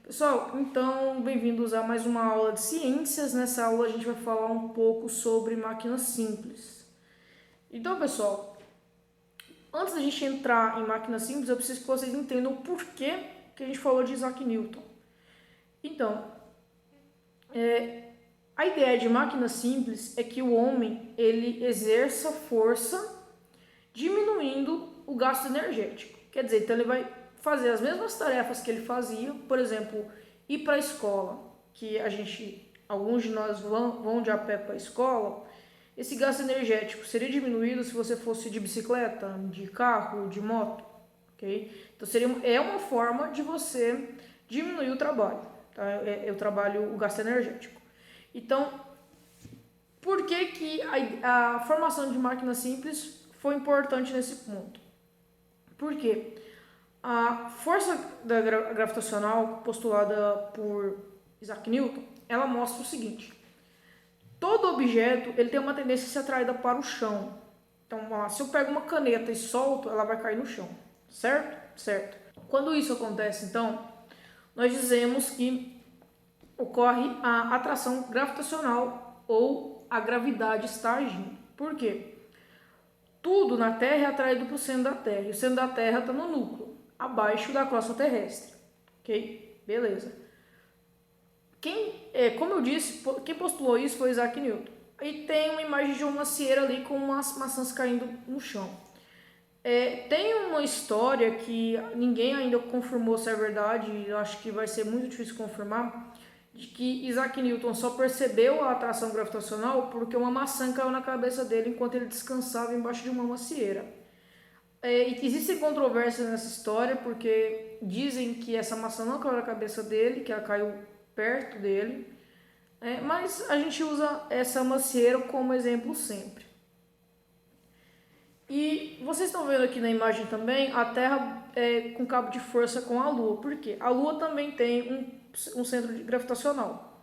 Pessoal, então bem-vindos a mais uma aula de ciências. Nessa aula a gente vai falar um pouco sobre máquinas simples. Então, pessoal, antes da gente entrar em máquinas simples, eu preciso que vocês entendam o porquê que a gente falou de Isaac Newton. Então, a ideia de máquina simples é que o homem ele exerça força diminuindo o gasto energético. Quer dizer, então ele vai fazer as mesmas tarefas que ele fazia, por exemplo, ir para a escola, que alguns de nós vão de a pé para a escola. Esse gasto energético seria diminuído se você fosse de bicicleta, de carro, de moto, ok? Então é uma forma de você diminuir o trabalho, tá? O gasto energético. Então, por que a formação de máquinas simples foi importante nesse ponto? Por quê? A força gravitacional postulada por Isaac Newton, ela mostra o seguinte: todo objeto ele tem uma tendência a ser atraída para o chão. Então, se eu pego uma caneta e solto, ela vai cair no chão, certo? Certo. Quando isso acontece, então, nós dizemos que ocorre a atração gravitacional ou a gravidade está agindo. Por quê? Tudo na Terra é atraído para o centro da Terra, e o centro da Terra está no núcleo, abaixo da crosta terrestre, ok? Beleza. Como eu disse, quem postulou isso foi Isaac Newton. Aí tem uma imagem de uma macieira ali com umas maçãs caindo no chão. Tem uma história que ninguém ainda confirmou se é verdade, eu acho que vai ser muito difícil confirmar, de que Isaac Newton só percebeu a atração gravitacional porque uma maçã caiu na cabeça dele enquanto ele descansava embaixo de uma macieira. E existem controvérsias nessa história, porque dizem que essa maçã não caiu na cabeça dele, que ela caiu perto dele, mas a gente usa essa macieira como exemplo sempre. E vocês estão vendo aqui na imagem também a Terra com cabo de força com a Lua. Por quê? A Lua também tem um centro gravitacional.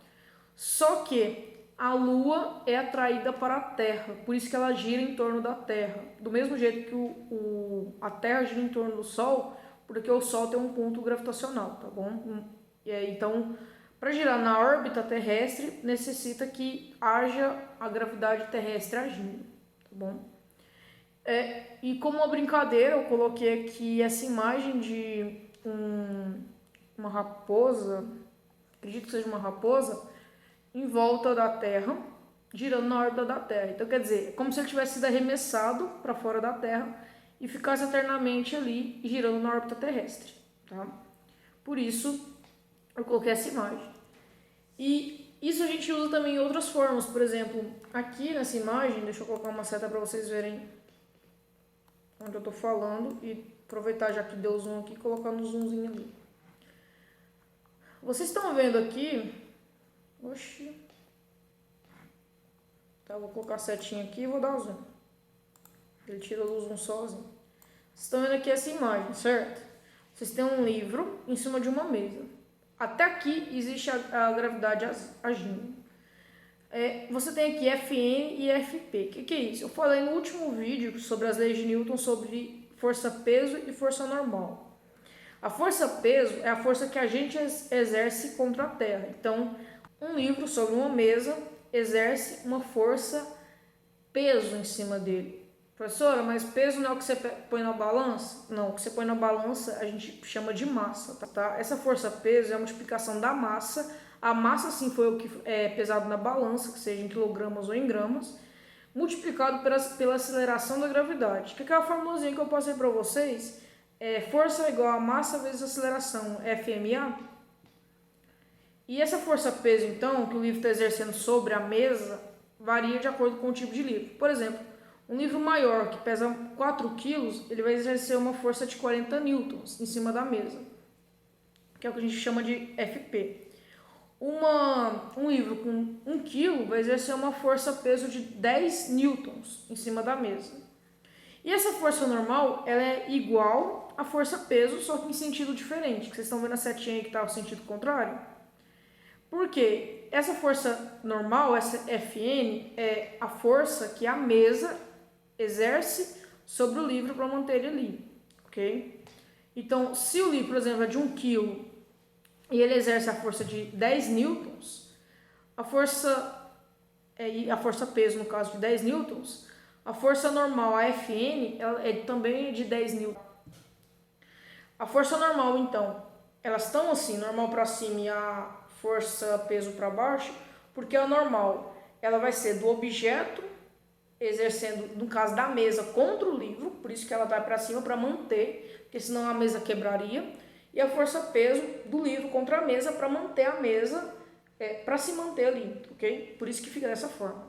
Só que a Lua é atraída para a Terra, por isso que ela gira em torno da Terra. Do mesmo jeito que a Terra gira em torno do Sol, porque o Sol tem um ponto gravitacional, tá bom? Então, para girar na órbita terrestre, necessita que haja a gravidade terrestre agindo, tá bom? E como uma brincadeira, eu coloquei aqui essa imagem de uma raposa, acredito que seja uma raposa, em volta da Terra, girando na órbita da Terra. Então, quer dizer, é como se ele tivesse sido arremessado para fora da Terra e ficasse eternamente ali, girando na órbita terrestre, tá? Por isso, eu coloquei essa imagem. E isso a gente usa também em outras formas. Por exemplo, aqui nessa imagem, deixa eu colocar uma seta para vocês verem onde eu estou falando e aproveitar já que deu zoom aqui e colocar no zoomzinho ali. Vocês estão vendo aqui... Oxi. Tá, vou colocar a setinha aqui e vou dar zoom. Ele tira o zoom sozinho. Vocês estão vendo aqui essa imagem, certo? Vocês têm um livro em cima de uma mesa. Até aqui existe a gravidade agindo. Você tem aqui Fn e Fp. O que é isso? Eu falei no último vídeo sobre as leis de Newton sobre força-peso e força normal. A força-peso é a força que a gente exerce contra a Terra. Então, um livro sobre uma mesa exerce uma força-peso em cima dele. Professora, mas peso não é o que você põe na balança? Não, o que você põe na balança a gente chama de massa, tá? Essa força-peso é a multiplicação da massa. A massa, sim, foi o que é pesado na balança, que seja em quilogramas ou em gramas, multiplicado pela aceleração da gravidade. Que é aquela formulazinha que eu passei para vocês, força é igual a massa vezes aceleração, FMA. E essa força-peso, então, que o livro está exercendo sobre a mesa, varia de acordo com o tipo de livro. Por exemplo, um livro maior, que pesa 4 kg, ele vai exercer uma força de 40 newtons em cima da mesa, que é o que a gente chama de FP. Um livro com 1 kg vai exercer uma força-peso de 10 newtons em cima da mesa. E essa força normal, ela é igual à força-peso, só que em sentido diferente. Vocês estão vendo a setinha aí que está no sentido contrário? Porque essa força normal, essa Fn, é a força que a mesa exerce sobre o livro para manter ele ali, ok? Então, se o livro, por exemplo, é de 1 kg e ele exerce a força de 10 newtons, a força peso, no caso, de 10 newtons, a força normal, a Fn, ela é também de 10 newtons. A força normal, então, elas estão assim, normal para cima e a força peso para baixo, porque a normal, ela vai ser do objeto, exercendo, no caso da mesa, contra o livro, por isso que ela vai para cima para manter, porque senão a mesa quebraria, e a força peso do livro contra a mesa para manter a mesa, para se manter ali, ok? Por isso que fica dessa forma.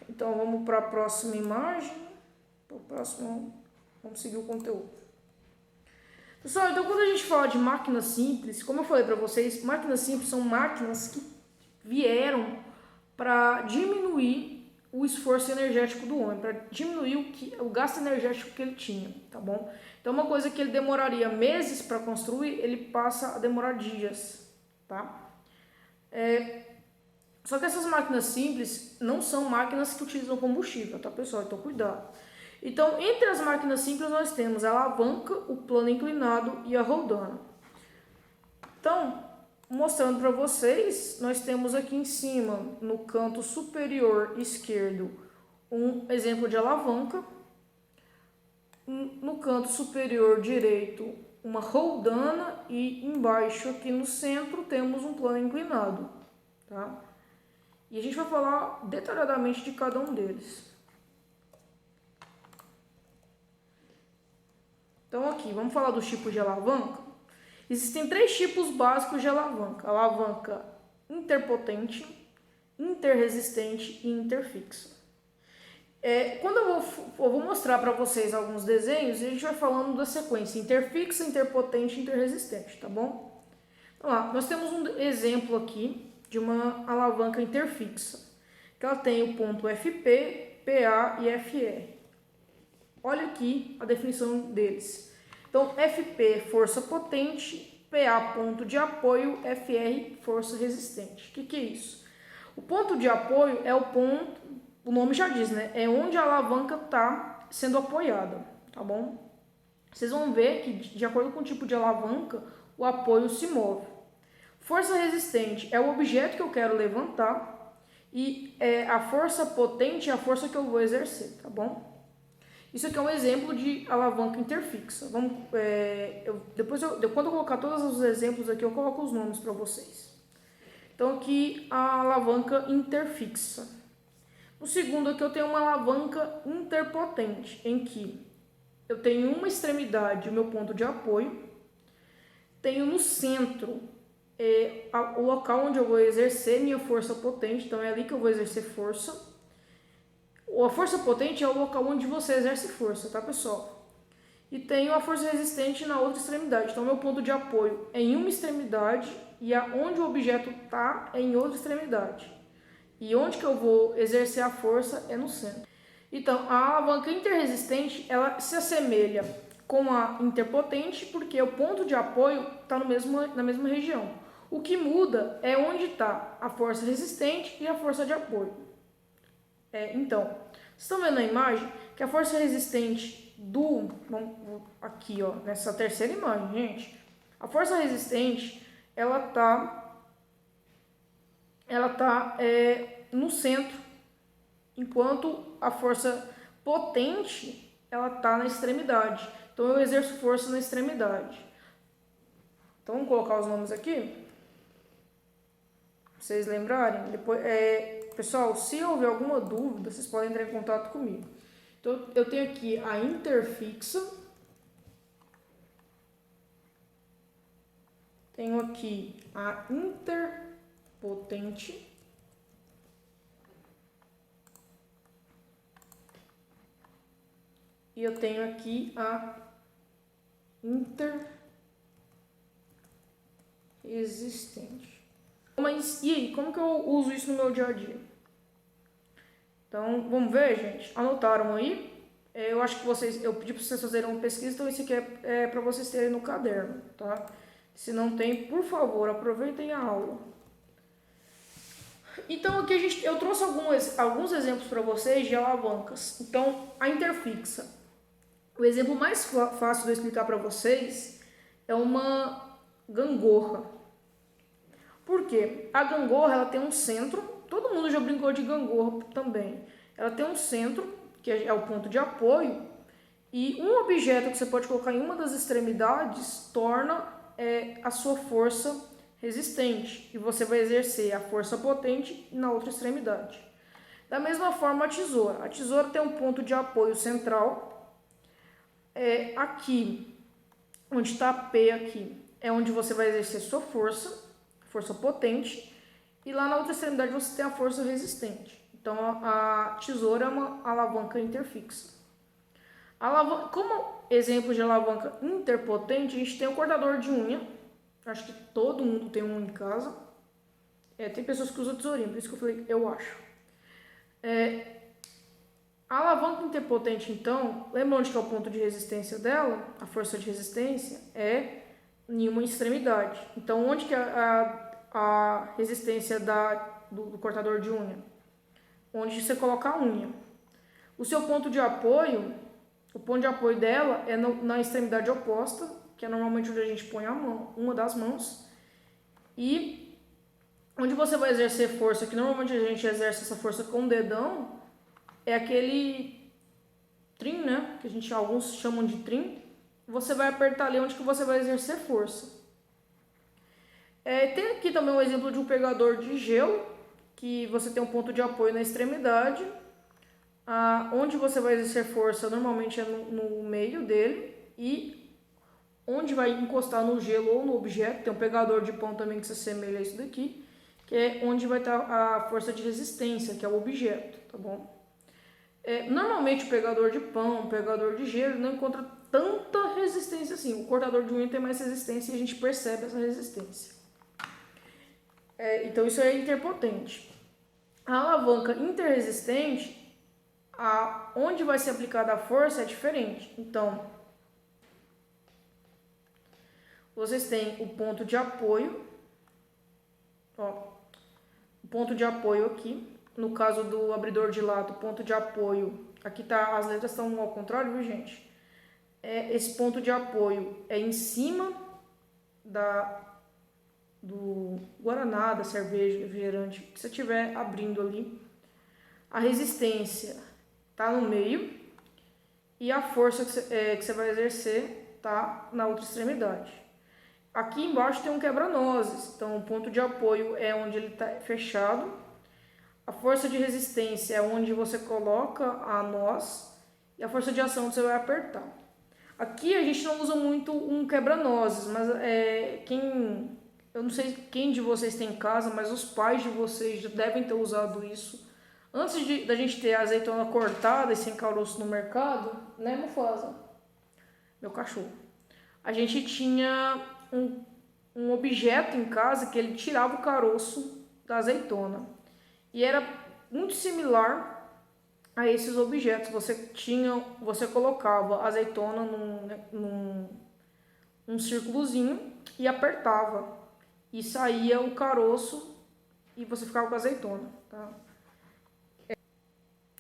Então vamos para a próxima imagem, vamos seguir o conteúdo. Pessoal, então quando a gente fala de máquinas simples, como eu falei para vocês, máquinas simples são máquinas que vieram para diminuir o esforço energético do homem, para diminuir o gasto energético que ele tinha, tá bom? Então uma coisa que ele demoraria meses para construir, ele passa a demorar dias, tá? Só que essas máquinas simples não são máquinas que utilizam combustível, tá, pessoal? Então cuidado. Então, entre as máquinas simples nós temos a alavanca, o plano inclinado e a roldana. Então, mostrando para vocês, nós temos aqui em cima, no canto superior esquerdo, um exemplo de alavanca. No canto superior direito, uma roldana e embaixo, aqui no centro, temos um plano inclinado, tá? E a gente vai falar detalhadamente de cada um deles. Então aqui, vamos falar dos tipos de alavanca. Existem 3 tipos básicos de alavanca. Alavanca interpotente, interresistente e interfixa. Quando eu vou mostrar para vocês alguns desenhos, a gente vai falando da sequência interfixa, interpotente e interresistente, tá bom? Vamos lá, nós temos um exemplo aqui de uma alavanca interfixa, que ela tem o ponto FP, PA e FR. Olha aqui a definição deles. Então, FP, força potente, PA, ponto de apoio, FR, força resistente. O que é isso? O ponto de apoio é o ponto, o nome já diz, né? É onde a alavanca está sendo apoiada, tá bom? Vocês vão ver que, de acordo com o tipo de alavanca, o apoio se move. Força resistente é o objeto que eu quero levantar e a força potente é a força que eu vou exercer, tá bom? Isso aqui é um exemplo de alavanca interfixa. Quando eu colocar todos os exemplos aqui, eu coloco os nomes para vocês. Então aqui a alavanca interfixa. No segundo aqui eu tenho uma alavanca interpotente, em que eu tenho uma extremidade, o meu ponto de apoio, tenho no centro o local onde eu vou exercer minha força potente, então é ali que eu vou exercer força. A força potente é o local onde você exerce força, tá, pessoal? E tenho a força resistente na outra extremidade. Então, meu ponto de apoio é em uma extremidade e onde o objeto está é em outra extremidade. E onde que eu vou exercer a força é no centro. Então, a alavanca interresistente, ela se assemelha com a interpotente porque o ponto de apoio está na mesma região. O que muda é onde está a força resistente e a força de apoio. Então, vocês estão vendo na imagem que a força resistente aqui, ó, nessa terceira imagem, gente, a força resistente, ela tá no centro, enquanto a força potente, ela tá na extremidade. Então, eu exerço força na extremidade. Então, vamos colocar os nomes aqui, pra vocês lembrarem. Depois, pessoal, se houver alguma dúvida, vocês podem entrar em contato comigo. Então, eu tenho aqui a interfixa. Tenho aqui a interpotente. E eu tenho aqui a interresistente. Mas e aí, como que eu uso isso no meu dia a dia? Então, vamos ver, gente? Anotaram aí? Eu acho que eu pedi para vocês fazerem uma pesquisa, então isso aqui é para vocês terem no caderno, tá? Se não tem, por favor, aproveitem a aula. Então, aqui eu trouxe alguns exemplos para vocês de alavancas. Então, a interfixa. O exemplo mais fácil de eu explicar para vocês é uma gangorra. Por quê? A gangorra ela tem um centro, todo mundo já brincou de gangorra também. Ela tem um centro, que é o ponto de apoio, e um objeto que você pode colocar em uma das extremidades torna a sua força resistente, e você vai exercer a força potente na outra extremidade. Da mesma forma, a tesoura tem um ponto de apoio central, aqui, onde está a P aqui, é onde você vai exercer sua força potente, e lá na outra extremidade você tem a força resistente. Então, a tesoura é uma alavanca interfixa. Como exemplo de alavanca interpotente, a gente tem o cortador de unha. Acho que todo mundo tem um em casa. Tem pessoas que usam tesourinha, por isso que eu falei, eu acho. A alavanca interpotente, então, lembra onde que é o ponto de resistência dela? A força de resistência é em uma extremidade. Então, onde que é a resistência do cortador de unha? Onde você coloca a unha. O seu ponto de apoio, o ponto de apoio dela é na extremidade oposta, que é normalmente onde a gente põe a mão, uma das mãos, e onde você vai exercer força, que normalmente a gente exerce essa força com o dedão, é aquele trim, né, que alguns chamam de trim. Você vai apertar ali onde que você vai exercer força. Tem aqui também um exemplo de um pegador de gelo, que você tem um ponto de apoio na extremidade, onde você vai exercer força normalmente é no meio dele, e onde vai encostar no gelo ou no objeto, tem um pegador de pão também que se assemelha a isso daqui, que é onde vai estar a força de resistência, que é o objeto, tá bom? Normalmente o pegador de pão, o pegador de gelo não encontra tanta resistência assim. O cortador de unha tem mais resistência e a gente percebe essa resistência. Então isso é interpotente. A alavanca interresistente, onde vai ser aplicada a força é diferente. Então, vocês têm o ponto de apoio, o ponto de apoio aqui. No caso do abridor de lado, ponto de apoio, aqui tá, as letras estão ao contrário, viu, gente? Esse ponto de apoio é em cima do guaraná, da cerveja, refrigerante, que você estiver abrindo ali. A resistência tá no meio e a força que você vai exercer tá na outra extremidade. Aqui embaixo tem um quebra-nozes, então o ponto de apoio é onde ele está fechado. A força de resistência é onde você coloca a noz e a força de ação você vai apertar. Aqui a gente não usa muito um quebra-nozes, mas eu não sei quem de vocês tem em casa, mas os pais de vocês já devem ter usado isso. Antes da gente ter a azeitona cortada e sem caroço no mercado, né, Mufasa? Meu cachorro. A gente tinha um objeto em casa que ele tirava o caroço da azeitona. E era muito similar a esses objetos. Você colocava azeitona num círculozinho e apertava. E saía o caroço e você ficava com a azeitona, tá?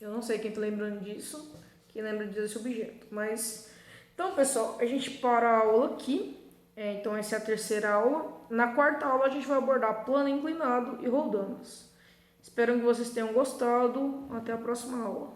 Eu não sei quem tá lembrando disso, quem lembra desse objeto. Mas, então, pessoal, a gente para a aula aqui. Então, essa é a terceira aula. Na quarta aula, a gente vai abordar plano inclinado e roldanas. Espero que vocês tenham gostado. Até a próxima aula.